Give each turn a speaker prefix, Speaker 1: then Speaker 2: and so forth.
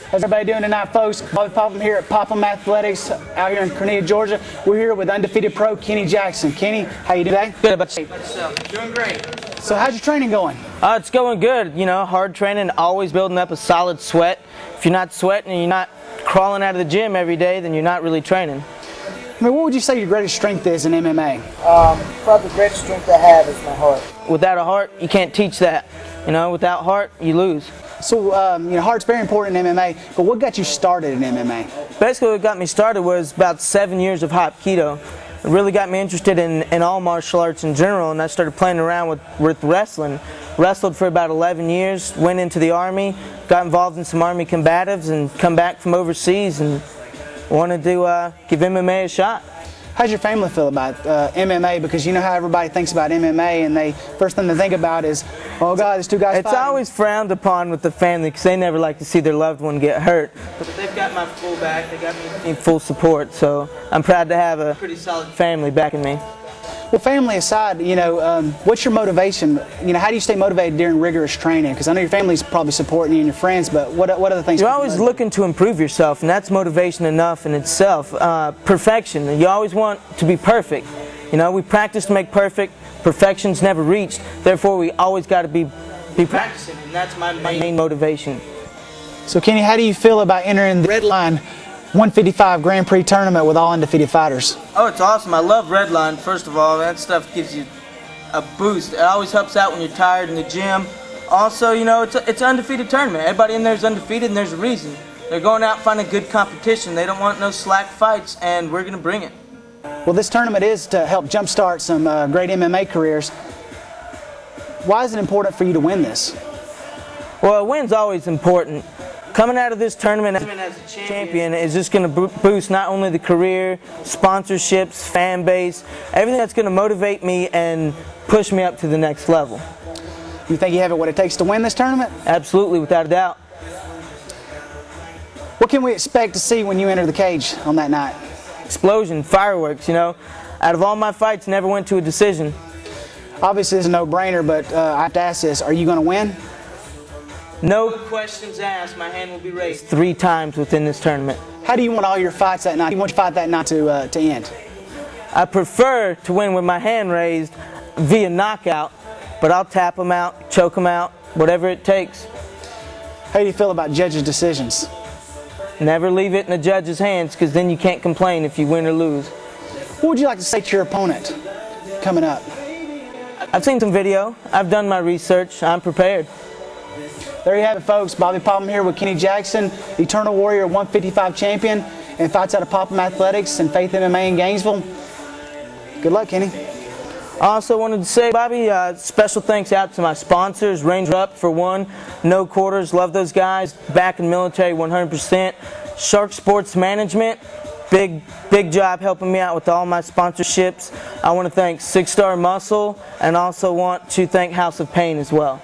Speaker 1: How's everybody doing tonight, folks? Bobby Popham here at Popham Athletics out here in Cornelia, Georgia. We're here with undefeated pro Kenny Jackson. Kenny, how you doing today?
Speaker 2: Good about you.
Speaker 3: Doing great.
Speaker 1: So how's your training going?
Speaker 2: It's going good. You know, hard training, always building up a solid sweat. If you're not sweating and you're not crawling out of the gym every day, then you're not really training.
Speaker 1: I mean, what would you say your greatest strength is in MMA?
Speaker 4: Probably the greatest strength I have is my heart.
Speaker 2: Without a heart, you can't teach that. You know, without heart, you lose.
Speaker 1: So, you know, heart's very important in MMA, but what got you started in MMA?
Speaker 2: Basically, what got me started was about 7 years of Hapkido. It really got me interested in all martial arts in general, and I started playing around with wrestling. Wrestled for about 11 years, went into the Army, got involved in some Army combatives, and come back from overseas and wanted to give MMA a shot.
Speaker 1: How's your family feel about MMA? Because you know how everybody thinks about MMA, and they first thing they think about is, oh God, there's two guys
Speaker 2: It's
Speaker 1: fighting.
Speaker 2: always frowned upon with the family because they never like to see their loved one get hurt. But they've got my full back, they got me in full support, so I'm proud to have a pretty solid family backing me.
Speaker 1: Well, family aside, you know, what's your motivation? You know, how do you stay motivated during rigorous training? Because I know your family's probably supporting you and your friends, but what other things?
Speaker 2: You're always looking to improve yourself, and that's motivation enough in itself. Perfection. You always want to be perfect. You know, we practice to make perfect. Perfection's never reached. Therefore, we always got to be practicing, and that's my main motivation.
Speaker 1: So, Kenny, how do you feel about entering the Redline 155 Grand Prix tournament with all undefeated fighters?
Speaker 2: Oh, it's awesome. I love Redline. First of all, that stuff gives you a boost. It always helps out when you're tired in the gym. Also, you know, it's an undefeated tournament. Everybody in there is undefeated, and there's a reason. They're going out finding good competition. They don't want no slack fights, and we're going to bring it.
Speaker 1: Well, this tournament is to help jumpstart some great MMA careers. Why is it important for you to win this?
Speaker 2: Well, a win's always important. Coming out of this tournament as a champion is just going to boost not only the career, sponsorships, fan base, everything that's going to motivate me and push me up to the next level.
Speaker 1: You think you have what it takes to win this tournament?
Speaker 2: Absolutely, without a doubt.
Speaker 1: What can we expect to see when you enter the cage on that night?
Speaker 2: Explosion, fireworks, you know. Out of all my fights, never went to a decision.
Speaker 1: Obviously, it's a no-brainer, but I have to ask this. Are you going to win?
Speaker 2: No questions asked, my hand will be raised 3 times within this tournament.
Speaker 1: How do you want all your fights that night? How do you want your fight that night to end?
Speaker 2: I prefer to win with my hand raised via knockout, but I'll tap them out, choke them out, whatever it takes.
Speaker 1: How do you feel about judges' decisions?
Speaker 2: Never leave it in the judge's hands, because then you can't complain if you win or lose.
Speaker 1: What would you like to say to your opponent coming up?
Speaker 2: I've seen some video. I've done my research. I'm prepared.
Speaker 1: There you have it, folks. Bobby Popham here with Kenny Jackson, Eternal Warrior 155 champion, and fights out of Popham Athletics and Faith MMA in Gainesville. Good luck, Kenny.
Speaker 2: I also wanted to say, Bobby, special thanks out to my sponsors, Ranger Up for one, No Quarters, love those guys, back in the military 100%, Shark Sports Management, big job helping me out with all my sponsorships. I want to thank 6 Star Muscle, and also want to thank House of Pain as well.